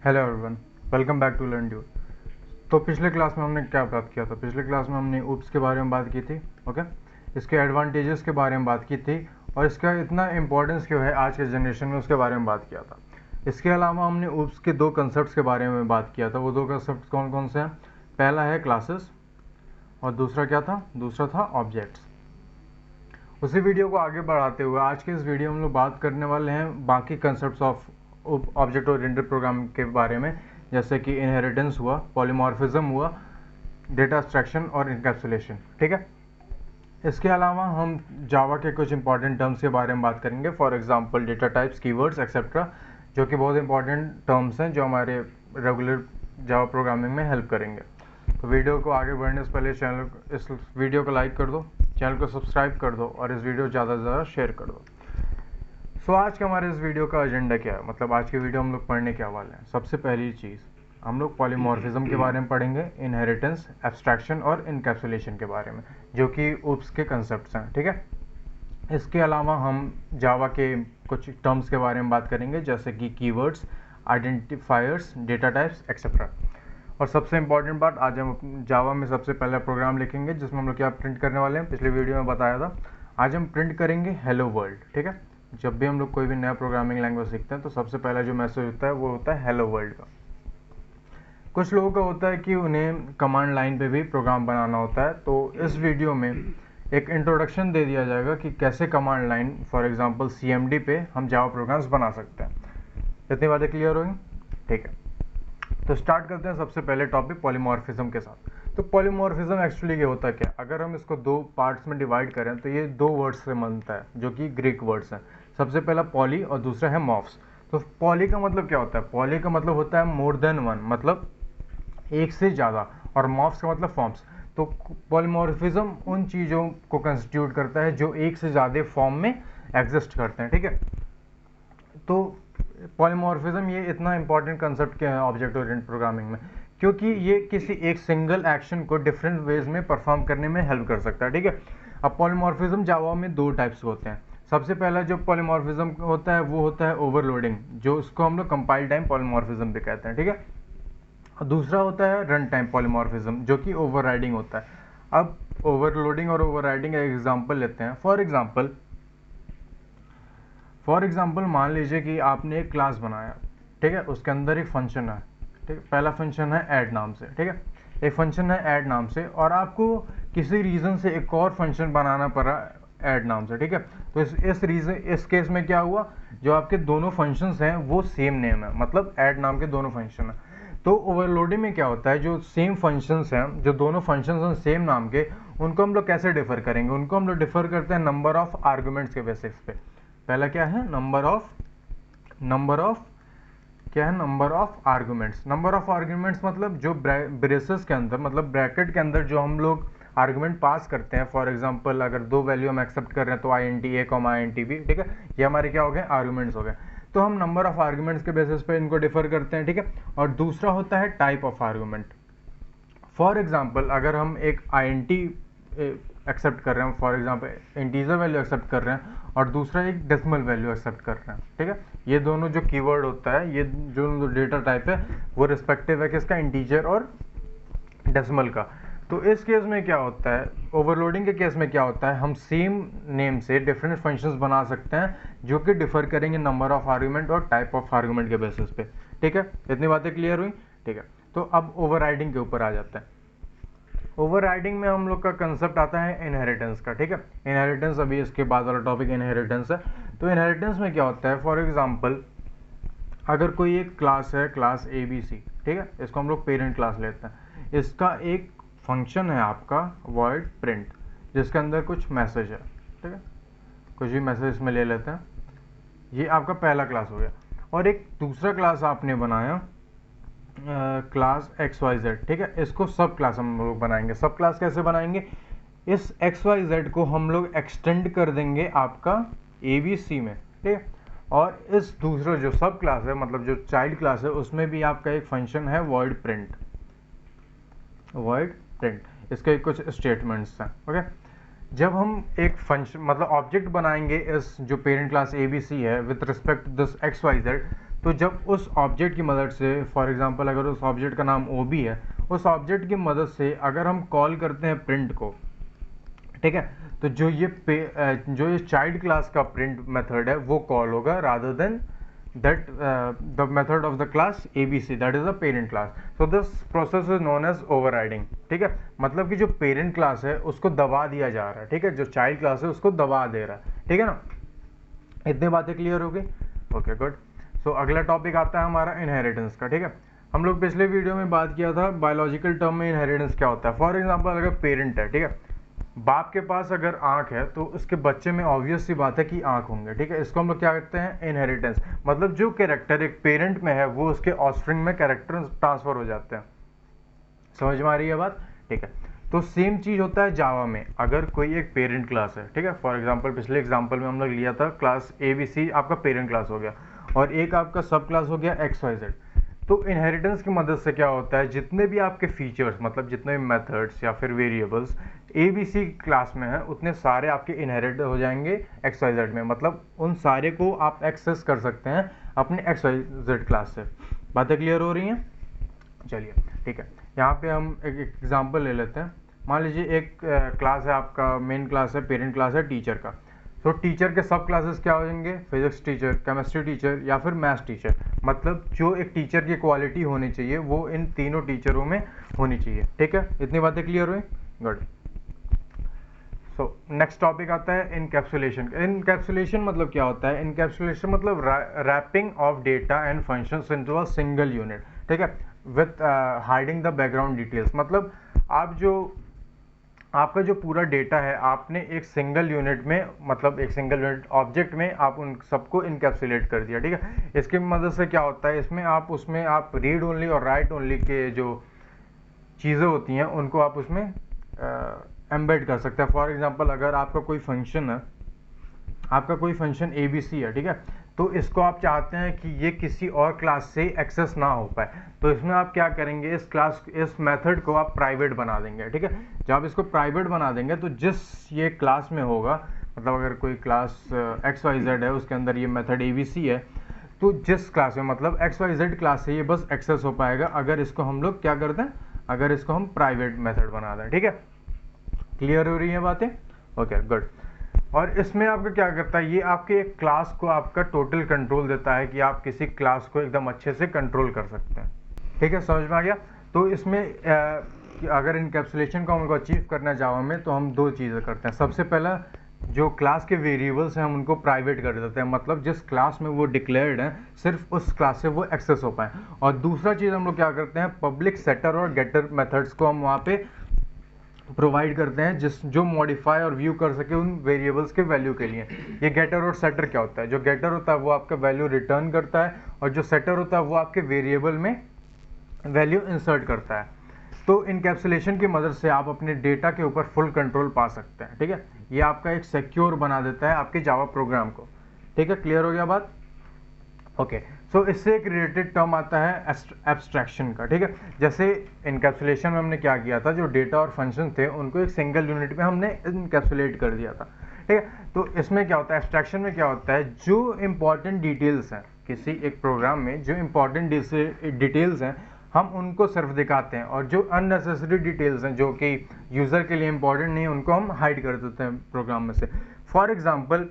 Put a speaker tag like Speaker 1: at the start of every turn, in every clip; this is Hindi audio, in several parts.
Speaker 1: Hello everyone, welcome back to learn ड्यूर। तो पिछले क्लास में हमने क्या बात किया था? पिछले क्लास में हमने ऊप्स के बारे में बात की थी। ओके, इसके एडवांटेजेस के बारे में बात की थी और इसका इतना इंपॉर्टेंस क्यों है आज के जनरेशन में, उसके बारे में बात किया था। इसके अलावा हमने ऊप्स के दो कंसेप्ट के बारे में बात किया था। वो दो कंसेप्ट कौन कौन से हैं? पहला है क्लासेस और दूसरा क्या था? दूसरा था ऑब्जेक्ट्स। उसी वीडियो को आगे बढ़ाते हुए आज के इस वीडियो में हम लोग बात करने वाले हैं बाकी concepts of object oriented programming के बारे में, जैसे कि इनहेरिटेंस हुआ, पॉलीमॉर्फिज्म हुआ, डेटा एब्स्ट्रैक्शन और इनकैप्सुलेशन। ठीक है, इसके अलावा हम जावा के कुछ इंपॉर्टेंट टर्म्स के बारे में बात करेंगे। For example data types, keywords etcetera, जो कि बहुत इंपॉर्टेंट टर्म्स हैं जो हमारे रेगुलर जावा प्रोग्रामिंग में हेल्प करेंगे। तो वीडियो को आगे बढ़ने से पहले इस वीडियो को लाइक कर दो, चैनल को सब्सक्राइब कर दो और इस वीडियो ज़्यादा से ज़्यादा शेयर कर दो। सो आज के हमारे इस वीडियो का एजेंडा क्या है, मतलब आज के वीडियो हम लोग पढ़ने क्या वाले हैं? सबसे पहली चीज़ हम लोग पॉलीमॉर्फिज्म के बारे में पढ़ेंगे, इनहेरिटेंस, एब्स्ट्रैक्शन और इनकैप्सुलेशन के बारे में, जो कि ऊप्स के कंसेप्ट्स हैं। ठीक है, इसके अलावा हम जावा के कुछ टर्म्स के बारे में बात करेंगे, जैसे कि keywords, identifiers, data types etcetera. और सबसे इंपॉर्टेंट बात, आज हम जावा में सबसे पहला प्रोग्राम लिखेंगे जिसमें हम लोग क्या प्रिंट करने वाले हैं, पिछले वीडियो में बताया था। आज हम प्रिंट करेंगे हेलो वर्ल्ड। ठीक है, जब भी हम लोग कोई भी नया प्रोग्रामिंग लैंग्वेज सीखते हैं तो सबसे पहला जो मैसेज होता है वो होता है हेलो वर्ल्ड का। कुछ लोगों का होता है कि उन्हें कमांड लाइन पे भी प्रोग्राम बनाना होता है, तो इस वीडियो में एक इंट्रोडक्शन दे दिया जाएगा कि कैसे command line, for example CMD पे हम जावा प्रोग्राम्स बना सकते हैं। इतनी बातें क्लियर होंगी? ठीक है, तो स्टार्ट करते हैं सबसे पहले टॉपिक पॉलीमॉर्फिज्म के साथ। तो पॉलीमॉर्फिज्म एक्चुअली ये होता है क्या? अगर हम इसको दो पार्ट्स में डिवाइड करें तो ये दो वर्ड्स से बनता है, जो कि ग्रीक वर्ड्स हैं। सबसे पहला पॉली और दूसरा है मॉर्फ्स। तो पॉली का मतलब क्या होता है? पॉली का मतलब होता है मोर देन वन, मतलब एक से ज़्यादा, और मॉर्फ्स का मतलब फॉर्म्स। तो पॉलीमॉर्फिज्म उन चीज़ों को कंस्टिट्यूट करता है जो एक से ज़्यादा फॉर्म में एग्जिस्ट करते हैं। ठीक है, तो पॉलीमॉर्फिज्म ये इतना इंपॉर्टेंट कंसेप्ट क्या है ऑब्जेक्ट ओरिएंटेड प्रोग्रामिंग में, क्योंकि ये किसी एक सिंगल एक्शन को डिफरेंट वेज में परफॉर्म करने में हेल्प कर सकता है। ठीक है, अब पॉलीमॉर्फिज्म जावा में दो टाइप्स होते हैं। सबसे पहला जो पॉलीमॉर्फिज्म होता है वो होता है ओवरलोडिंग, जो उसको हम लोग कंपाइल टाइम पॉलीमॉर्फिज्म भी कहते हैं। ठीक है, और दूसरा होता है रन टाइम पॉलीमॉर्फिज्म, जो कि ओवरराइडिंग होता है। अब ओवरलोडिंग और ओवरराइडिंग का एग्जाम्पल लेते हैं। फॉर एग्जाम्पल मान लीजिए कि आपने एक क्लास बनाया, ठीक है, उसके अंदर एक फंक्शन है। ठीक है, पहला फंक्शन है ऐड नाम से। ठीक है, एक फंक्शन है ऐड नाम से और आपको किसी रीज़न से एक और फंक्शन बनाना पड़ा ऐड नाम से। ठीक है, तो इस केस में क्या हुआ, जो आपके दोनों फंक्शंस हैं वो सेम नेम है, मतलब ऐड नाम के दोनों फंक्शन हैं। तो ओवरलोडिंग में क्या होता है, जो सेम फंक्शंस हैं, जो दोनों फंक्शंस हैं सेम नाम के, उनको हम लोग कैसे डिफर करेंगे? उनको हम लोग डिफर करते हैं नंबर ऑफ आर्गुमेंट्स के बेसिस पे। पहला क्या है? Number of arguments. Number of arguments मतलब जो ब्रेसेस के अंदर, मतलब ब्रैकेट के अंदर जो हम लोग आर्गुमेंट पास करते हैं। फॉर एग्जांपल अगर दो वैल्यू हम एक्सेप्ट कर रहे हैं तो INT A, INT B, ठीक है, ये हमारे क्या हो गए? आर्गुमेंट्स हो गए। तो हम नंबर ऑफ आर्गुमेंट्स के बेसिस पे इनको डिफर करते हैं। ठीक है, और दूसरा होता है type of argument. For example अगर हम एक INT एक्सेप्ट कर रहे हैं, for example integer value accept कर रहे हैं, और दूसरा एक डेसिमल वैल्यू एक्सेप्ट कर रहे हैं। ठीक है, ये दोनों जो कीवर्ड होता है, ये जो डेटा टाइप है वो रिस्पेक्टिव है किसका? इंटीजर और डेसिमल का। तो इस केस में क्या होता है, ओवरलोडिंग के केस में क्या होता है, हम सेम नेम से डिफरेंट फंक्शंस बना सकते हैं जो कि डिफर करेंगे नंबर ऑफ आर्गुमेंट और टाइप ऑफ आर्गुमेंट के बेसिस पे। ठीक है, इतनी बातें क्लियर हुई? ठीक है, तो अब ओवरराइडिंग के ऊपर आ जाता है। ओवरराइडिंग में हम लोग का कंसेप्ट आता है इनहेरिटेंस का। ठीक है, इनहेरिटेंस अभी इसके बाद वाला टॉपिक इनहेरिटेंस है। तो इनहेरिटेंस में क्या होता है, फॉर एग्जांपल अगर कोई एक क्लास है, क्लास ABC, ठीक है, इसको हम लोग पेरेंट क्लास लेते हैं। इसका एक फंक्शन है आपका void print, जिसके अंदर कुछ मैसेज है। ठीक है, कुछ भी मैसेज इसमें ले लेते हैं। ये आपका पहला क्लास हो गया। और एक दूसरा क्लास आपने बनाया क्लास XYZ। ठीक है, इसको सब क्लास हम लोग बनाएंगे। सब क्लास कैसे बनाएंगे? इस XYZ को हम लोग एक्सटेंड कर देंगे आपका ABC में। ठीक है, और इस दूसरा जो सब क्लास है, मतलब जो चाइल्ड क्लास है, उसमें भी आपका एक फंक्शन है void print। इसके कुछ स्टेटमेंट्स हैं। ओके, जब हम एक फंक्शन मतलब ऑब्जेक्ट बनाएंगे इस जो पेरेंट क्लास ABC है with respect to this XYZ, तो जब उस ऑब्जेक्ट की मदद से, फॉर एग्जांपल अगर उस ऑब्जेक्ट का नाम OB है, उस ऑब्जेक्ट की मदद से अगर हम कॉल करते हैं प्रिंट को, ठीक है, तो जो ये चाइल्ड क्लास का प्रिंट मेथड है वो कॉल होगा rather than that the method of the class ABC, that is the parent class. So this process is known as overriding. ठीक है, मतलब कि जो पेरेंट क्लास है उसको दबा दिया जा रहा है, ठीक है, जो चाइल्ड क्लास है उसको दबा दे रहा है, ठीक है ना। इतनी बातें क्लियर हो गई? Okay good. सो अगला टॉपिक आता है हमारा इनहेरिटेंस का, ठीक है। हम लोग पिछले वीडियो में बात किया था बायोलॉजिकल टर्म में इनहेरिटेंस क्या होता है। फॉर एग्जाम्पल अगर पेरेंट है, ठीक है, बाप के पास अगर आंख है तो उसके बच्चे में ऑब्वियस सी बात है कि आंख होंगे, ठीक है। इसको हम लोग क्या कहते हैं? इनहेरिटेंस। मतलब जो कैरेक्टर एक पेरेंट में है वो उसके ऑफस्प्रिंग में कैरेक्टर ट्रांसफर हो जाते हैं। समझ में आ रही है बात? ठीक है। तो सेम चीज होता है जावा में। अगर कोई एक पेरेंट क्लास है, ठीक है, फॉर एग्जांपल पिछले एग्जांपल में हम लोग लिया था क्लास ABC आपका पेरेंट क्लास हो गया और एक आपका सब क्लास हो गया XYZ। तो इनहेरिटेंस की मदद से क्या होता है, जितने भी आपके फीचर्स, मतलब जितने भी मेथड्स या फिर वेरिएबल्स ABC क्लास में है उतने सारे आपके इनहेरिट हो जाएंगे XYZ में। मतलब उन सारे को आप एक्सेस कर सकते हैं अपने XYZ क्लास से। बातें क्लियर हो रही हैं? चलिए ठीक है, यहाँ पे हम एक एग्जांपल ले लेते हैं। मान लीजिए एक क्लास है आपका, मेन क्लास है, पेरेंट क्लास है टीचर का। तो टीचर के सब क्लासेस क्या हो जाएंगे? फिजिक्स टीचर, केमिस्ट्री टीचर या फिर मैथ्स टीचर। मतलब जो एक टीचर की क्वालिटी होनी चाहिए वो इन तीनों टीचरों में होनी चाहिए, ठीक है। इतनी बातें क्लियर हुई? गुड। सो नेक्स्ट टॉपिक आता है इनकैप्सुलेशन। इनकैप्सुलेशन मतलब क्या होता है? इनकैप्सुलेशन मतलब wrapping of data and functions into a single unit, ठीक है, with hiding the background details. मतलब आपका जो पूरा डेटा है आपने एक सिंगल यूनिट में, मतलब एक सिंगल यूनिट ऑब्जेक्ट में आप उन सबको इनकैप्सुलेट कर दिया, ठीक है। इसकी मदद से क्या होता है, उसमें आप रीड ओनली और राइट ओनली के जो चीज़ें होती हैं उनको आप उसमें एम्बेड कर सकते हैं। फॉर एग्जांपल अगर आपका कोई फंक्शन है, आपका कोई फंक्शन ABC है, ठीक है, तो इसको आप चाहते हैं कि ये किसी और क्लास से एक्सेस ना हो पाए, तो इसमें आप क्या करेंगे, इस मेथड को आप प्राइवेट बना देंगे, ठीक है। जब आप इसको प्राइवेट बना देंगे तो जिस ये क्लास में होगा, मतलब अगर कोई क्लास XYZ है उसके अंदर ये मेथड ABC है, तो जिस क्लास में, मतलब XYZ क्लास से ये बस एक्सेस हो पाएगा अगर इसको हम लोग क्या कर दें, अगर इसको हम प्राइवेट मेथड बना दें, ठीक है। क्लियर हो रही है बातें? Okay good. और इसमें आपका क्या करता है, ये आपके एक क्लास को आपका टोटल कंट्रोल देता है कि आप किसी क्लास को एकदम अच्छे से कंट्रोल कर सकते हैं, ठीक है। समझ में आ गया? तो इसमें अगर इनकैप्सुलेशन को हमको अचीव करना है जावा में तो हम दो चीज़ें करते हैं। सबसे पहला, जो क्लास के वेरिएबल्स हैं हम उनको प्राइवेट कर देते हैं, मतलब जिस क्लास में वो डिक्लेयर्ड है सिर्फ उस क्लास से वो एक्सेस हो पाए। और दूसरा चीज़ हम लोग क्या करते हैं, पब्लिक सेटर और गेटर मेथड्स को हम वहाँ पे प्रोवाइड करते हैं जो मॉडिफाई और व्यू कर सके उन वेरिएबल्स के वैल्यू के लिए। ये गेटर और सेटर क्या होता है? जो गेटर होता है वो आपका वैल्यू रिटर्न करता है और जो सेटर होता है वो आपके वेरिएबल में वैल्यू इंसर्ट करता है। तो इनकैप्सुलेशन की मदद से आप अपने डेटा के ऊपर फुल कंट्रोल पा सकते हैं, ठीक है। ये आपका एक सिक्योर बना देता है आपके जावा प्रोग्राम को, ठीक है। क्लियर हो गया बात? ओके। सो इससे एक रिलेटेड टर्म आता है एब्स्ट्रैक्शन का, ठीक है। जैसे इनकैप्सुलेशन में हमने क्या किया था, जो डेटा और फंक्शन थे उनको एक सिंगल यूनिट में हमने इनकैप्सुलेट कर दिया था, ठीक है। तो इसमें क्या होता है, एब्स्ट्रैक्शन में क्या होता है, जो इंपॉर्टेंट डिटेल्स हैं किसी एक प्रोग्राम में, जो इंपॉर्टेंट डिटेल्स हैं हम उनको सिर्फ दिखाते हैं और जो अननेसेसरी डिटेल्स हैं जो कि यूज़र के लिए इंपॉर्टेंट नहीं है उनको हम हाइड कर देते हैं प्रोग्राम में से। फॉर एग्जांपल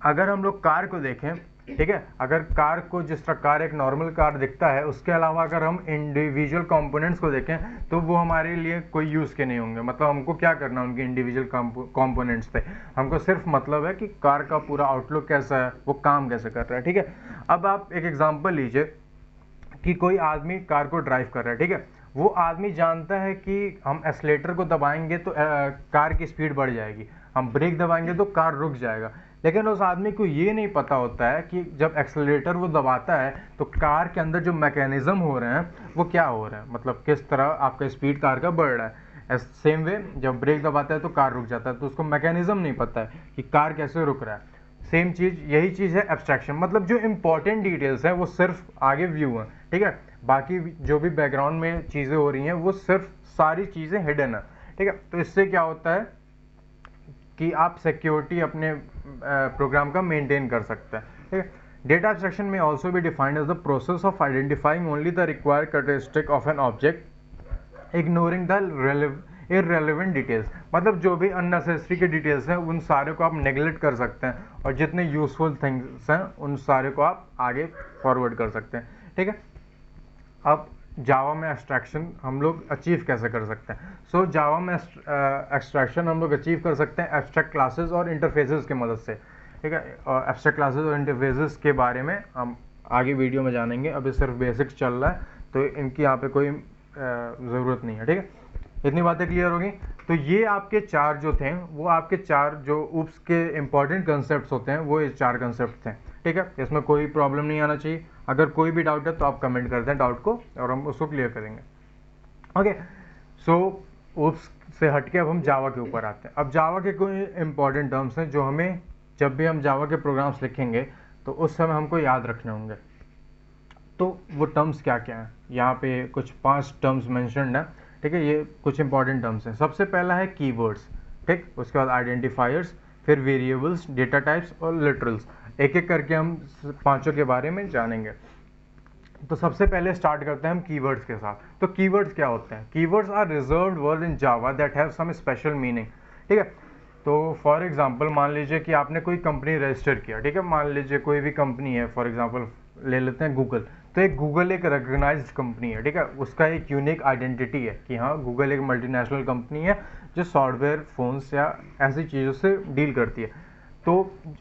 Speaker 1: अगर हम लोग कार को देखें, ठीक है, अगर कार को, जिस तरह कार एक नॉर्मल कार दिखता है, उसके अलावा अगर हम इंडिविजुअल कंपोनेंट्स को देखें तो वो हमारे लिए कोई यूज़ के नहीं होंगे। मतलब हमको क्या करना उनके इंडिविजुअल कंपोनेंट्स पे, हमको सिर्फ मतलब है कि कार का पूरा आउटलुक कैसा है, वो काम कैसे कर रहा है, ठीक है। अब आप एक एग्जांपल लीजिए कि कोई आदमी कार को ड्राइव कर रहा है, ठीक है, वो आदमी जानता है कि हम एक्सीलेटर को दबाएंगे तो कार की स्पीड बढ़ जाएगी, हम ब्रेक दबाएंगे तो कार रुक जाएगा। लेकिन उस आदमी को ये नहीं पता होता है कि जब एक्सीलरेटर वो दबाता है तो कार के अंदर जो मैकेनिज्म हो रहे हैं वो क्या हो रहा है, मतलब किस तरह आपका स्पीड कार का बढ़ रहा है। सेम वे जब ब्रेक दबाता है तो कार रुक जाता है, तो उसको मैकेनिज्म नहीं पता है कि कार कैसे रुक रहा है। सेम चीज़, यही चीज़ है एब्स्ट्रैक्शन। मतलब जो इंपॉर्टेंट डिटेल्स हैं वो सिर्फ आगे व्यू है, ठीक है, बाकी जो भी बैकग्राउंड में चीज़ें हो रही हैं वो सिर्फ सारी चीज़ें हिडन है, ठीक है। तो इससे क्या होता है कि आप सिक्योरिटी अपने प्रोग्राम का मेंटेन कर सकते हैं, ठीक है। Data abstraction may also be defined as the process of identifying only the required characteristic of an object, ignoring the irrelevant details. मतलब जो भी अननेसेसरी के डिटेल्स हैं उन सारे को आप नेगलेक्ट कर सकते हैं, और जितने यूजफुल थिंग्स हैं उन सारे को आप आगे फॉरवर्ड कर सकते हैं, ठीक है। अब जावा में एब्स्ट्रैक्शन हम लोग अचीव कैसे कर सकते हैं? सो जावा में एब्स्ट्रैक्शन हम लोग अचीव कर सकते हैं एब्स्ट्रैक्ट क्लासेस और इंटरफेसेस की मदद से, ठीक है। एब्स्ट्रैक्ट क्लासेस और इंटरफेसेस के बारे में हम आगे वीडियो में जानेंगे, अभी सिर्फ बेसिक्स चल रहा है तो इनकी यहाँ पे कोई ज़रूरत नहीं है, ठीक है। इतनी बातें क्लियर होगी। तो ये आपके चार जो थे वो आपके चार जो ऊप्स के इंपॉर्टेंट कंसेप्ट होते हैं वो ये चार कंसेप्ट थे, ठीक है। इसमें कोई प्रॉब्लम नहीं आना चाहिए। अगर कोई भी डाउट है तो आप कमेंट कर दें डाउट को और हम उसको क्लियर करेंगे, ओके। सो ऊप्स से हटके अब हम जावा के ऊपर आते हैं। अब जावा के कोई इंपॉर्टेंट टर्म्स हैं जो हमें जब भी हम जावा के प्रोग्राम्स लिखेंगे तो उस समय हमको याद रखने होंगे। तो वो टर्म्स क्या क्या हैं? यहाँ पे कुछ 5 टर्म्स मेंशन्ड हैं, ठीक है। ये कुछ इंपॉर्टेंट टर्म्स हैं। सबसे पहला है कीवर्ड्स, ठीक। उसके बाद आइडेंटिफायर्स, फिर वेरिएबल्स, डेटा टाइप्स और लिटरल्स। एक एक करके हम पांचों के बारे में जानेंगे। तो सबसे पहले स्टार्ट करते हैं हम कीवर्ड्स के साथ। तो कीवर्ड्स क्या होते हैं? Keywords are reserved word in Java that have some special meaning, ठीक है। तो फॉर एग्जांपल मान लीजिए कि आपने कोई कंपनी रजिस्टर किया, ठीक है। मान लीजिए कोई भी कंपनी है, फॉर एग्जांपल ले लेते हैं गूगल। तो एक गूगल एक रिकग्नाइज्ड कंपनी है, ठीक है। उसका एक यूनिक आइडेंटिटी है कि हाँ गूगल एक मल्टीनेशनल कंपनी है जो सॉफ्टवेयर, फोन्स या ऐसी चीज़ों से डील करती है। तो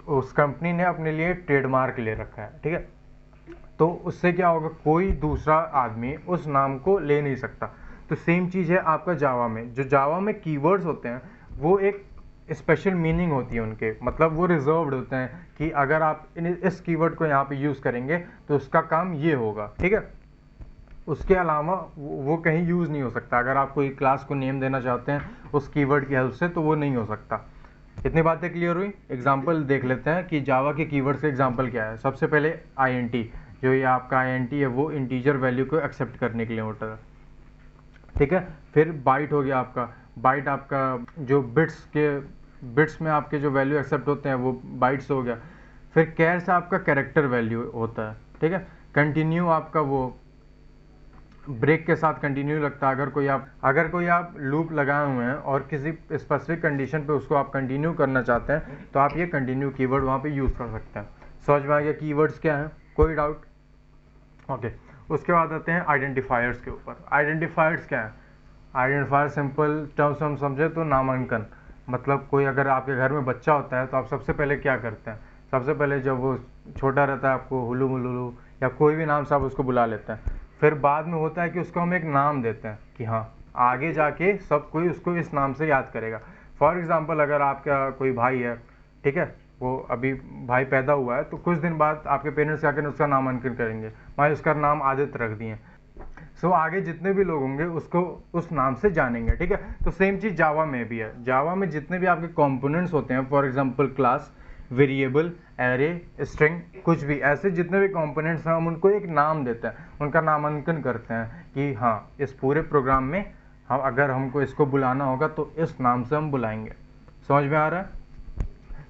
Speaker 1: उस कंपनी ने अपने लिए ट्रेडमार्क ले रखा है, ठीक है। तो उससे क्या होगा, कोई दूसरा आदमी उस नाम को ले नहीं सकता। तो सेम चीज़ है आपका जावा में। जो जावा में कीवर्ड्स होते हैं वो एक स्पेशल मीनिंग होती है उनके, मतलब वो रिजर्व्ड होते हैं कि अगर आप इस कीवर्ड को यहाँ पे यूज़ करेंगे तो उसका काम ये होगा, ठीक है। उसके अलावा वो कहीं यूज़ नहीं हो सकता। अगर आप कोई क्लास को नेम देना चाहते हैं उस कीवर्ड की हेल्प से तो वो नहीं हो सकता। इतनी बातें क्लियर हुई। एग्जाम्पल देख लेते हैं कि जावा के कीवर्ड्स के एग्जाम्पल क्या है। सबसे पहले INT, जो ये आपका INT है वो इंटीजर वैल्यू को एक्सेप्ट करने के लिए होता है, ठीक है। फिर बाइट हो गया आपका। बाइट आपका जो बिट्स में आपके जो वैल्यू एक्सेप्ट होते हैं वो बाइट्स हो गया। फिर कैर से आपका कैरेक्टर वैल्यू होता है, ठीक है। कंटिन्यू आपका वो ब्रेक के साथ कंटिन्यू लगता है। अगर कोई आप लूप लगाए हुए हैं और किसी स्पेसिफिक कंडीशन पे उसको आप कंटिन्यू करना चाहते हैं तो आप ये कंटिन्यू कीवर्ड वहाँ पे यूज़ कर सकते हैं। समझ में आ गया कीवर्ड्स क्या है? कोई डाउट? ओके। उसके बाद आते हैं आइडेंटिफायर्स के ऊपर। आइडेंटिफायर्स क्या है? आइडेंटिफायर सिंपल टर्म्स हम समझे तो नामांकन। मतलब कोई अगर आपके घर में बच्चा होता है तो आप सबसे पहले क्या करते हैं? सबसे पहले जब वो छोटा रहता है आपको हुलू मुलुलू या कोई भी नाम से आप उसको बुला लेते हैं। फिर बाद में होता है कि उसको हम एक नाम देते हैं कि हाँ आगे जाके सब कोई उसको इस नाम से याद करेगा। फॉर एग्जांपल अगर आपका कोई भाई है, ठीक है, वो अभी भाई पैदा हुआ है तो कुछ दिन बाद आपके पेरेंट्स क्या करेंगे, उसका नामांकन करेंगे। भाई उसका नाम आदित्य रख दिए। सो आगे जितने भी लोग होंगे उसको उस नाम से जानेंगे, ठीक है। तो सेम चीज़ जावा में भी है। जावा में जितने भी आपके कंपोनेंट्स होते हैं, for example class, variable, array, string, कुछ भी ऐसे जितने भी कंपोनेंट्स हैं हम उनको एक नाम देते हैं, उनका नामांकन करते हैं कि हाँ इस पूरे प्रोग्राम में हम अगर हमको इसको बुलाना होगा तो इस नाम से हम बुलाएंगे। समझ में आ रहा है?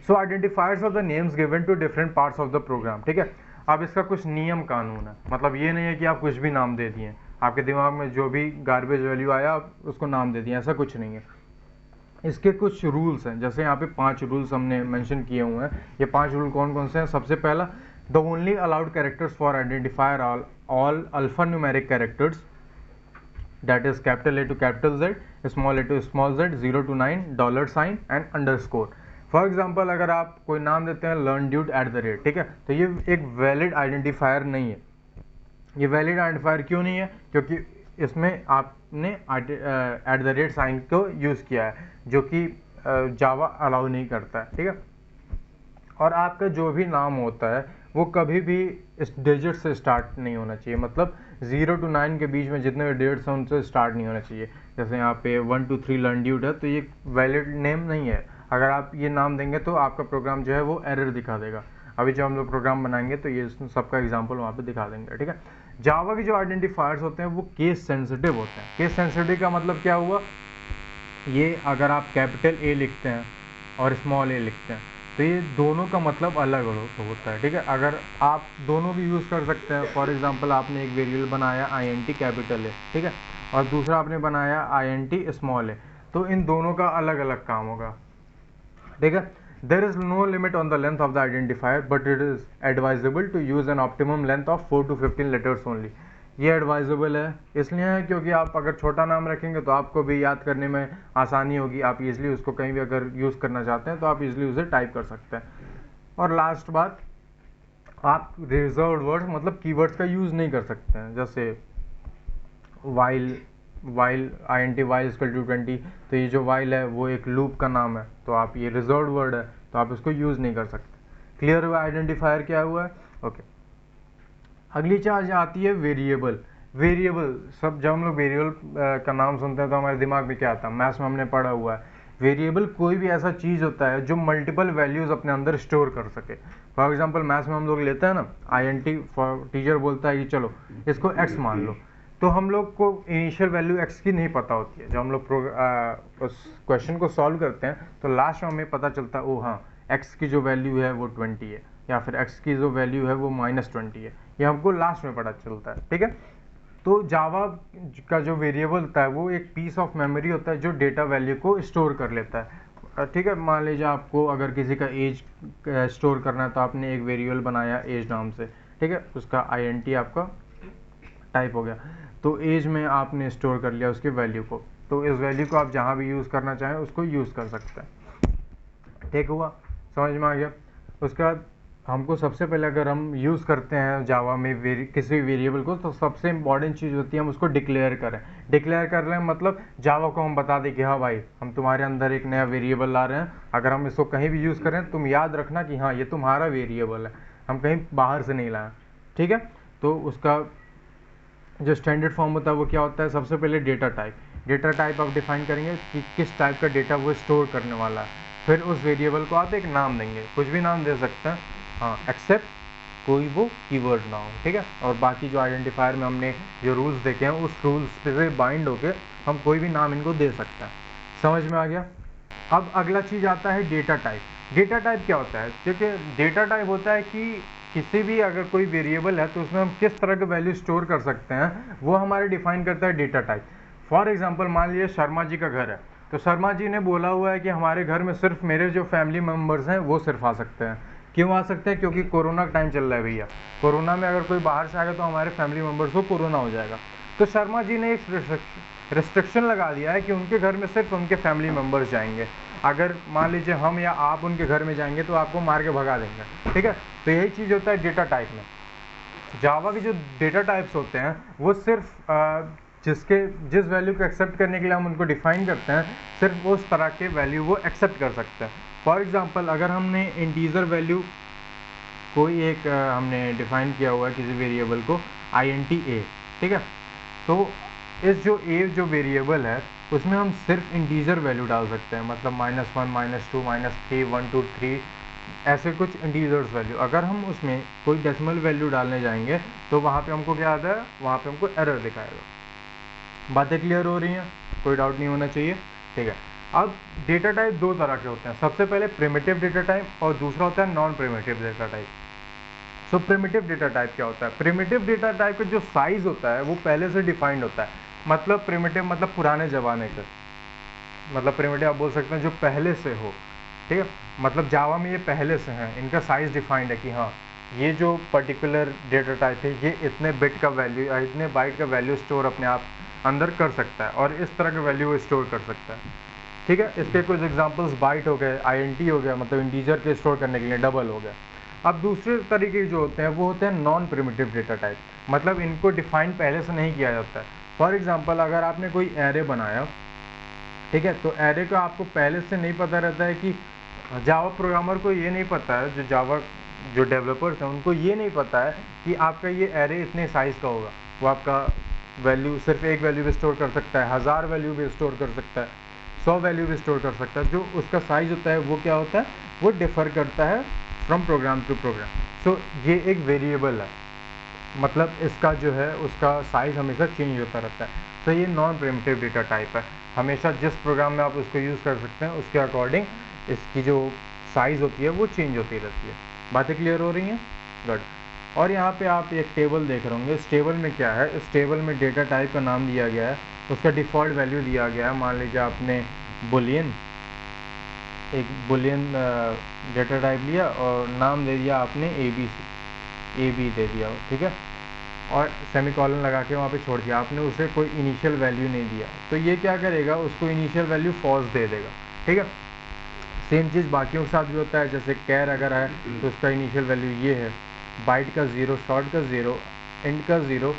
Speaker 1: So identifiers are the names given to different parts of the program, ठीक है। अब इसका कुछ नियम कानून है। मतलब ये नहीं है कि आप कुछ भी नाम दे दिए, आपके दिमाग में जो भी गार्बेज वैल्यू आया आप उसको नाम दे दिए, ऐसा कुछ नहीं है। इसके कुछ रूल्स हैं। जैसे यहाँ पे 5 रूल्स हमने मेंशन किए हुए हैं। ये 5 रूल कौन कौन से हैं? सबसे पहला, the only allowed characters for identifier all alpha numeric characters, that is capital A to capital Z, small a to small z, 0 to 9, $sign and underscore। For example अगर आप कोई नाम देते हैं learndude@, ठीक है, तो ये एक वैलिड आइडेंटिफायर नहीं है। ये वैलिड आइडेंटिफायर क्यों नहीं है? क्योंकि इसमें आपने @sign को यूज़ किया है जो कि जावा अलाउ नहीं करता है, ठीक है। और आपका जो भी नाम होता है वो कभी भी इस डिजिट से स्टार्ट नहीं होना चाहिए। मतलब 0 to 9 के बीच में जितने भी डिजिट्स हैं उनसे स्टार्ट नहीं होना चाहिए। जैसे यहाँ पे 1 2 3 learndude है तो ये वैलिड नेम नहीं है। अगर आप ये नाम देंगे तो आपका प्रोग्राम जो है वो एरर दिखा देगा। अभी जब हम लोग प्रोग्राम बनाएंगे तो ये सबका एग्जाम्पल वहाँ पे दिखा देंगे, ठीक है। जावा के जो आइडेंटिफायर्स होते हैं वो केस सेंसिटिव होते हैं। केस सेंसिटिव का मतलब क्या हुआ? ये अगर आप कैपिटल A लिखते हैं और स्मॉल a लिखते हैं तो ये दोनों का मतलब अलग होता है, ठीक है। अगर आप दोनों भी यूज़ कर सकते हैं, फॉर एग्जांपल आपने एक वेरिएबल बनाया int कैपिटल है, ठीक है, और दूसरा आपने बनाया int स्मॉल है, तो इन दोनों का अलग अलग काम होगा, ठीक है। There is no limit on the length of the identifier but it is advisable to use an optimum length of 4 to 15 letters only. ये एडवाइजेबल है इसलिए है क्योंकि आप अगर छोटा नाम रखेंगे तो आपको भी याद करने में आसानी होगी, आप इजीली उसको कहीं भी अगर यूज़ करना चाहते हैं तो आप इजीली उसे टाइप कर सकते हैं। और लास्ट बात, आप रिजर्व्ड वर्ड्स मतलब कीवर्ड्स का यूज़ नहीं कर सकते हैं, जैसे while int while equal to 20, तो ये जो while है वो एक लूप का नाम है, तो आप ये रिजर्व्ड वर्ड है तो आप इसको यूज़ नहीं कर सकते। क्लियर हुआ आइडेंटिफायर क्या हुआ है? ओके। अगली चीज आती है वेरिएबल। वेरिएबल सब जब हम लोग वेरिएबल का नाम सुनते हैं तो हमारे दिमाग में क्या आता है, मैथ्स में हमने पढ़ा हुआ है, वेरिएबल कोई भी ऐसा चीज़ होता है जो मल्टीपल वैल्यूज़ अपने अंदर स्टोर कर सके। फॉर एग्जांपल मैथ्स में हम लोग लेते हैं ना int, फॉर टीचर बोलता है कि चलो इसको x मान लो, तो हम लोग को इनिशियल वैल्यू x की नहीं पता होती है। जब हम लोग उस क्वेश्चन को सॉल्व करते हैं तो लास्ट में हमें पता चलता है ओ हाँ x की जो वैल्यू है वो 20 है, या फिर x की जो वैल्यू है वो -20 है, ये हमको लास्ट में पता चलता है, ठीक है। तो जावा का जो वेरिएबल होता है वो एक पीस ऑफ मेमोरी होता है जो डेटा वैल्यू को स्टोर कर लेता है, ठीक है। मान लीजिए आपको अगर किसी का एज स्टोर करना है तो आपने एक वेरिएबल बनाया एज नाम से, ठीक है, उसका int आपका टाइप हो गया, तो एज में आपने स्टोर कर लिया उसकी वैल्यू को, तो इस वैल्यू को आप जहाँ भी यूज़ करना चाहें उसको यूज़ कर सकते हैं, ठीक हुआ, समझ में आ गया। उसके बाद हमको सबसे पहले अगर हम यूज़ करते हैं जावा में किसी वेरिएबल को, तो सबसे इंपॉर्टेंट चीज़ होती है हम उसको डिक्लेयर करें। डिक्लेयर कर रहे हैं मतलब जावा को हम बता दें कि हाँ भाई हम तुम्हारे अंदर एक नया वेरिएबल ला रहे हैं, अगर हम इसको कहीं भी यूज़ करें तुम याद रखना कि हाँ ये तुम्हारा वेरिएबल है, हम कहीं बाहर से नहीं लाए, ठीक है। तो उसका जो स्टैंडर्ड फॉर्म होता है वो क्या होता है, सबसे पहले डेटा टाइप। डेटा टाइप आप डिफाइन करेंगे कि किस टाइप का डेटा वो स्टोर करने वाला है, फिर उस वेरिएबल को आप एक नाम देंगे, कुछ भी नाम दे सकते हैं, हाँ एक्सेप्ट कोई वो कीवर्ड ना हो, ठीक है। और बाकी जो आइडेंटिफायर में हमने जो रूल्स देखे हैं उस रूल्स से बाइंड होके हम कोई भी नाम इनको दे सकते हैं, समझ में आ गया। अब अगला चीज़ आता है डेटा टाइप। डेटा टाइप क्या होता है, क्योंकि डेटा टाइप होता है कि किसी भी अगर कोई वेरिएबल है तो उसमें हम किस तरह के वैल्यू स्टोर कर सकते हैं वो हमारे डिफाइन करता है डेटा टाइप। फॉर एग्जांपल मान लीजिए शर्मा जी का घर है, तो शर्मा जी ने बोला हुआ है कि हमारे घर में सिर्फ मेरे जो फैमिली मेम्बर्स हैं वो सिर्फ आ सकते हैं। क्यों आ सकते हैं, क्योंकि कोरोना का टाइम चल रहा है भैया, कोरोना में अगर कोई बाहर से आएगा तो हमारे फैमिली मेम्बर्स को कोरोना हो जाएगा, तो शर्मा जी ने एक रिस्ट्रिक्शन लगा दिया है कि उनके घर में सिर्फ उनके फैमिली मेम्बर्स जाएंगे। अगर मान लीजिए हम या आप उनके घर में जाएंगे तो आपको मार के भगा देंगे, ठीक है। तो यही चीज़ होता है डेटा टाइप में। जावा के जो डेटा टाइप्स होते हैं वो सिर्फ जिस वैल्यू को एक्सेप्ट करने के लिए हम उनको डिफाइन करते हैं, सिर्फ उस तरह के वैल्यू वो एक्सेप्ट कर सकते हैं। फॉर एग्जांपल अगर हमने इंटीजर वैल्यू कोई एक हमने डिफाइन किया हुआ है किसी वेरिएबल को int a, ठीक है, तो इस जो a जो वेरिएबल है उसमें हम सिर्फ इंटीजर वैल्यू डाल सकते हैं, मतलब -1 -2 -3 1 2 3 ऐसे कुछ इंटीजर्स वैल्यू। अगर हम उसमें कोई डेसिमल वैल्यू डालने जाएंगे तो वहाँ पे हमको क्या आता है, वहाँ पे हमको एरर दिखाएगा। बातें क्लियर हो रही हैं, कोई डाउट नहीं होना चाहिए, ठीक है। अब डेटा टाइप दो तरह के होते हैं, सबसे पहले प्रिमिटिव डेटा टाइप और दूसरा होता है नॉन प्रिमिटिव डेटा टाइप। सो प्रिमिटिव डेटा टाइप क्या होता है, प्रिमिटिव डेटा टाइप का जो साइज होता है वो पहले से डिफाइंड होता है, मतलब प्रिमिटिव मतलब पुराने ज़माने का, मतलब प्रिमिटिव आप बोल सकते हैं जो पहले से हो, ठीक है, मतलब जावा में ये पहले से हैं, इनका साइज डिफाइंड है कि हाँ ये जो पर्टिकुलर डेटा टाइप है ये इतने बिट का वैल्यू या इतने बाइट का वैल्यू स्टोर अपने आप अंदर कर सकता है और इस तरह के वैल्यू वो स्टोर कर सकता है, ठीक है। इसके कुछ एग्जांपल्स बाइट हो गए, int हो गया, मतलब इंटीजर के स्टोर करने के लिए डबल हो गया। अब दूसरे तरीके जो होते हैं वो होते हैं नॉन प्रिमिटिव डेटा टाइप, मतलब इनको डिफाइन पहले से नहीं किया जाता है। फॉर एग्जांपल अगर आपने कोई एरे बनाया, ठीक है, तो एरे का आपको पहले से नहीं पता रहता है कि जावा प्रोग्रामर को ये नहीं पता है, जो जावा जो डेवलपर्स हैं उनको ये नहीं पता है कि आपका ये एरे इतने साइज़ का होगा। वो आपका वैल्यू सिर्फ एक वैल्यू भी स्टोर कर सकता है, 1000 वैल्यू भी स्टोर कर सकता है, 100 वैल्यू भी स्टोर कर सकता है। जो उसका साइज़ होता है वो क्या होता है, वो डिफ़र करता है फ्रॉम प्रोग्राम टू प्रोग्राम। सो ये एक वेरिएबल है, मतलब इसका जो है उसका साइज़ हमेशा चेंज होता रहता है। तो ये नॉन प्रिमिटिव डेटा टाइप है, हमेशा जिस प्रोग्राम में आप उसको यूज़ कर सकते हैं उसके अकॉर्डिंग इसकी जो साइज़ होती है वो चेंज होती रहती है। बातें क्लियर हो रही हैं? गुड। और यहाँ पे आप एक टेबल देख रहे होंगे। इस टेबल में क्या है, इस टेबल में डेटा टाइप का नाम दिया गया है, उसका डिफ़ॉल्ट वैल्यू दिया गया है। मान लीजिए आपने बुलियन, एक बुलियन डेटा टाइप लिया और नाम दे दिया आपने ए बी दे दिया, ठीक है, और सेमीकोलन लगा के वहाँ पे छोड़ दिया आपने, उसे कोई इनिशियल वैल्यू नहीं दिया। तो ये क्या करेगा, उसको इनिशियल वैल्यू फॉल्स दे देगा, ठीक है। सेम चीज़ बाकियों के साथ भी होता है। जैसे कैर अगर है तो उसका इनिशियल वैल्यू ये है, बाइट का 0, शॉर्ट का 0, इंट का 0,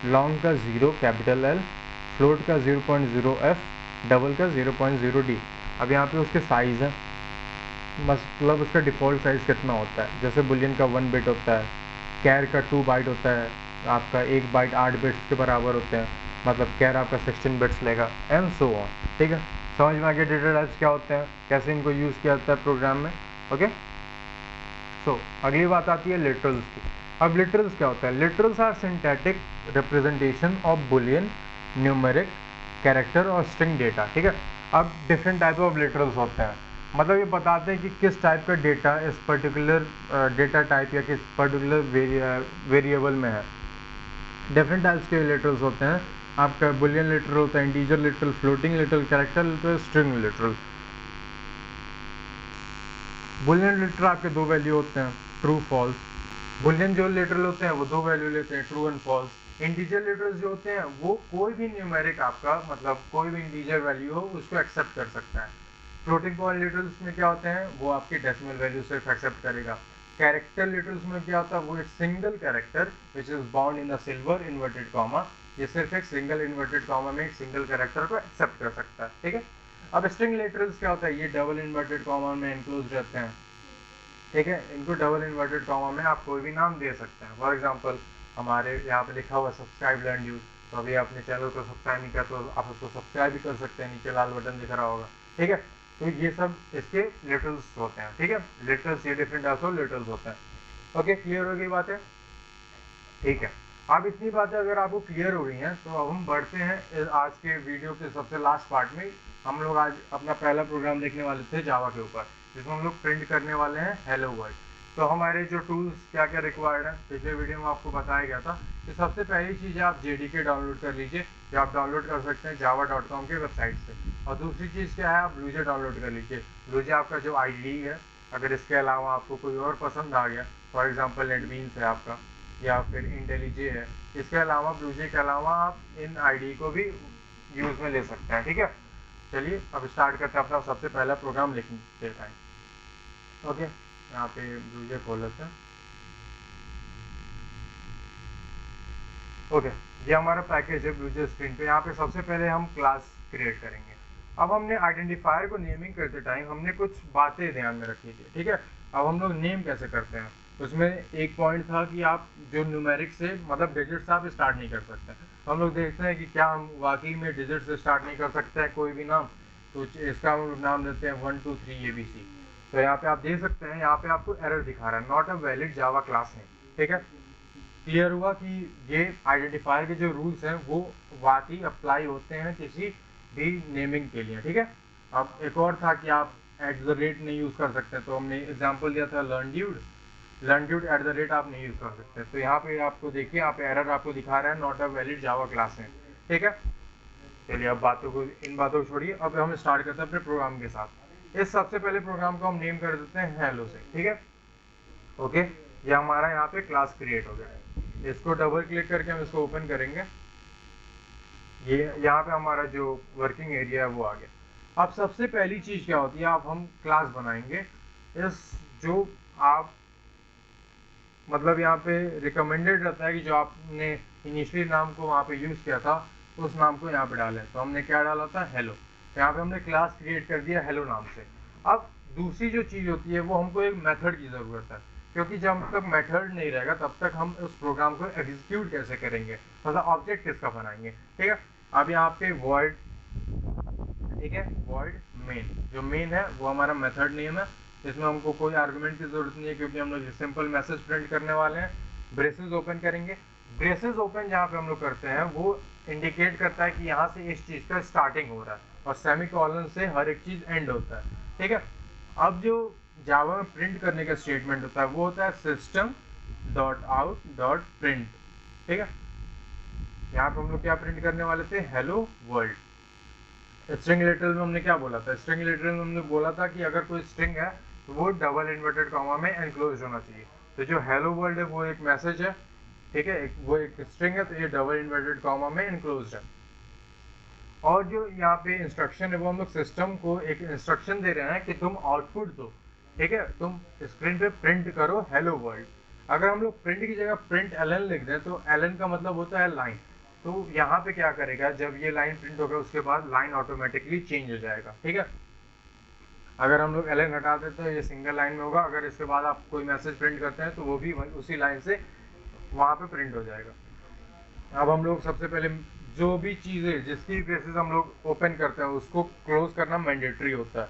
Speaker 1: लॉन्ग का 0 कैपिटल L, फ्लोट का 0.0 F, डबल का 0.0 D। अब यहाँ पे उसके साइज़ हैं, मतलब उसका डिफ़ॉल्ट साइज़ कितना होता है। जैसे बुलियन का 1 बिट होता है, कैर का 2 बाइट होता है, आपका 1 बाइट 8 बिट्स के बराबर होते हैं, मतलब कैर आपका 16 बिट्स लेगा, एंड सो ऑन, ठीक है। समझ में आ गया डेटा टाइप्स क्या होते हैं, कैसे इनको यूज़ किया जाता है प्रोग्राम में, ओके। सो अगली बात आती है लिटरल्स की। अब लिटरल्स क्या होता है? Literals are synthetic representation of boolean, numeric, character और स्ट्रिंग डेटा, ठीक है। अब डिफरेंट टाइप ऑफ लिटरल्स होते हैं, मतलब ये बताते हैं कि किस टाइप का डेटा इस पर्टिकुलर डेटा टाइप या किस पर्टिकुलर वेरिएबल में है। डिफरेंट टाइप्स के लिटरल्स होते हैं। आपका बुलियन लिटरल होता है, integer literal, floating literal, character literal, string literal. Boolean literal आपके दो वैल्यू होते हैं, ट्रू फॉल्स। बुलियन जो लिटरल होते हैं वो दो वैल्यू लेते हैं, true and false. Integer literal जो होते हैं वो कोई भी न्यूमेरिक आपका, मतलब कोई भी इंटीजर वैल्यू हो उसको एक्सेप्ट कर सकता है। फ्लोटिंग पॉइंट लिटरल्स में क्या होते हैं, वो आपकी डेसिमल वैल्यू सिर्फ एक्सेप्ट करेगा। कैरेक्टर लिटरल्स में क्या होता है, वो एक single character which is bound in a silver inverted comma, ये सिर्फ एक सिंगल इन्वर्टेड कॉमा में एक सिंगल कैरेक्टर को एक्सेप्ट कर सकता है, ठीक है। अब स्ट्रिंग लिटरल्स क्या होता है, ये डबल इन्वर्टेड कॉमा में एनक्लोज रहते हैं, ठीक है। इनको डबल इन्वर्टेड कॉमा में आप कोई भी नाम दे सकते हैं। फॉर एग्जांपल हमारे यहाँ पे लिखा हुआ सब्सक्राइब लर्न यूज, तो अभी आपने चैनल को सब्सक्राइब नहीं किया तो आप उसको सब्सक्राइब भी कर सकते हैं, नीचे लाल बटन दिख रहा होगा, ठीक है। तो ये सब इसके लिटरल्स होते हैं, ठीक है। लिटरल्स, ये डिफरेंट टाइप्स ऑफ लिटरल्स होते हैं, ओके। क्लियर हो गई बातें? ठीक है। अब इतनी बातें अगर आपको क्लियर हो गई हैं तो अब हम बढ़ते हैं आज के वीडियो के सबसे लास्ट पार्ट में। हम लोग आज अपना पहला प्रोग्राम देखने वाले थे जावा के ऊपर, जिसमें हम लोग प्रिंट करने वाले हैं हेलो वर्ल्ड। तो हमारे जो टूल्स क्या क्या रिक्वायर्ड है पिछले वीडियो में आपको बताया गया था कि सबसे पहली चीज़ है आप JDK डाउनलोड कर लीजिए, या आप डाउनलोड कर सकते हैं java.com के वेबसाइट से। और दूसरी चीज़ क्या है, आप ब्लूजे डाउनलोड कर लीजिए। ब्लूजे आपका जो IDE है, अगर इसके अलावा आपको कोई और पसंद आ गया, फॉर एग्जाम्पल नेटबीन्स है आपका, या फिर इंटेलिजे है, इसके अलावा ब्लूजे के अलावा आप इन IDE को भी यूज़ में ले सकते हैं, ठीक है। चलिए अब स्टार्ट करते हैं अपना सबसे पहला प्रोग्राम लिखने के टाइम, ओके। यहाँ पे ब्लूजे खोल लेते हैं, ओके। ये हमारा पैकेज है ब्लूजे स्क्रीन पे। यहाँ पे सबसे पहले हम क्लास क्रिएट करेंगे। अब हमने आइडेंटिफायर को नेमिंग करते टाइम हमने कुछ बातें ध्यान में रखी थी, ठीक है। अब हम लोग नेम कैसे करते हैं, उसमें एक पॉइंट था कि आप जो न्यूमेरिक से, मतलब डिजिट से आप स्टार्ट नहीं कर सकते। तो हम लोग देखते हैं कि क्या हम वाकई में डिजिट से स्टार्ट नहीं कर सकते हैं कोई भी नाम। तो इसका हम लोग नाम देते हैं 1 2 3 ABC। तो यहाँ पे आप देख सकते हैं, यहाँ पे आपको एरर दिखा रहा है, not a valid Java class name, ठीक है। क्लियर हुआ कि ये आइडेंटिफायर के जो रूल्स हैं वो वाकई अप्लाई होते हैं किसी भी नेमिंग के लिए, ठीक है। अब एक और था कि आप @ नहीं यूज़ कर सकते, तो हमने एग्जांपल दिया था लर्नड्यूड @ आप नहीं यूज़ कर सकते। तो यहाँ पे आपको देखिए, यहाँ पे एरर आपको दिखा रहा है not a valid Java class name, ठीक है। चलिए अब इन बातों को छोड़िए, अब हम स्टार्ट करते हैं अपने प्रोग्राम के साथ। इस सबसे पहले प्रोग्राम को हम नेम कर देते हैं हेलो से, ठीक है, ओके। ये हमारा यहाँ पे क्लास क्रिएट हो गया। इसको डबल क्लिक करके हम इसको ओपन करेंगे, ये यहाँ पे हमारा जो वर्किंग एरिया है वो आ गया। अब सबसे पहली चीज़ क्या होती है, आप हम क्लास बनाएंगे इस जो आप, मतलब यहाँ पे रिकमेंडेड रहता है कि जो आपने इनिशियली नाम को वहाँ पे यूज़ किया था उस नाम को यहाँ पे डालें। तो हमने क्या डाला था, हेलो। तो यहाँ पे हमने क्लास क्रिएट कर दिया हेलो नाम से। अब दूसरी जो चीज़ होती है वो हमको एक मेथड की ज़रूरत है, क्योंकि जब तक मेथड नहीं रहेगा तब तक हम उस प्रोग्राम को एग्जीक्यूट कैसे करेंगे, मतलब ऑब्जेक्ट किसका बनाएंगे, ठीक है। अब यहाँ पे वॉइड, ठीक है, वॉइड मेन, जो मेन है वो हमारा मेथड नेम है। इसमें हमको कोई आर्गुमेंट की जरूरत नहीं है, क्योंकि हम लोग सिंपल मैसेज प्रिंट करने वाले हैं। ब्रेसेस ओपन करेंगे। ब्रेसेस ओपन जहाँ पे हम लोग करते हैं वो इंडिकेट करता है कि यहाँ से इस चीज़ का स्टार्टिंग हो रहा है, और सेमीकोलन से हर एक चीज़ एंड होता है, ठीक है। अब जो जावा में प्रिंट करने का स्टेटमेंट होता है वो होता है system dot out dot print. ठीक है, यहाँ पे हम लोग क्या प्रिंट करने वाले थे, हेलो वर्ल्ड। स्ट्रिंग लिटरल में हमने क्या बोला था, स्ट्रिंग लिटरल में हमने बोला था कि अगर कोई स्ट्रिंग है तो वो डबल इन्वर्टेड कॉमा में एनक्लोज होना चाहिए। तो जो हेलो वर्ल्ड है वो एक मैसेज है, ठीक है, वो एक स्ट्रिंग है, तो ये डबल इन्वर्टेड कॉमा में एनक्लोज है। और जो यहाँ पे इंस्ट्रक्शन है वो हम लोग सिस्टम को एक इंस्ट्रक्शन दे रहे हैं कि तुम आउटपुट दो, ठीक है, तुम स्क्रीन पे प्रिंट करो हेलो वर्ल्ड। अगर हम लोग प्रिंट की जगह प्रिंट एलन लिख दें तो एलन का मतलब होता है लाइन। तो यहाँ पे क्या करेगा, जब ये लाइन प्रिंट होगा उसके बाद लाइन ऑटोमेटिकली चेंज हो जाएगा। ठीक है, अगर हम लोग एलन हटा देते हैं ये सिंगल लाइन में होगा, अगर इसके बाद आप कोई मैसेज प्रिंट करते हैं तो वो भी उसी लाइन से वहाँ पे प्रिंट हो जाएगा। अब हम लोग सबसे पहले जो भी चीज़ें जिसकी बेसिस हम लोग ओपन करते हैं उसको क्लोज करना मैंडेटरी होता है।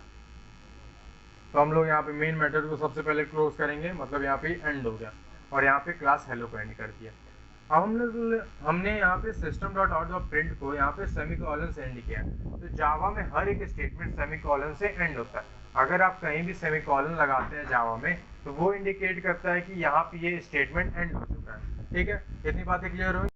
Speaker 1: तो हम लोग यहाँ पे मेन मेथड को सबसे पहले क्लोज करेंगे, मतलब यहाँ पे एंड हो गया, और यहाँ पे क्लास हेलो को एंड कर दिया। अब हमने यहाँ पे system dot out dot print को यहाँ पे सेमीकोलन से एंड किया। तो जावा में हर एक स्टेटमेंट सेमीकोलन से एंड होता है। अगर आप कहीं भी सेमीकोलन लगाते हैं जावा में तो वो इंडिकेट करता है कि यहाँ पे ये स्टेटमेंट एंड हो चुका है। ठीक है, इतनी बातें क्लियर हुई।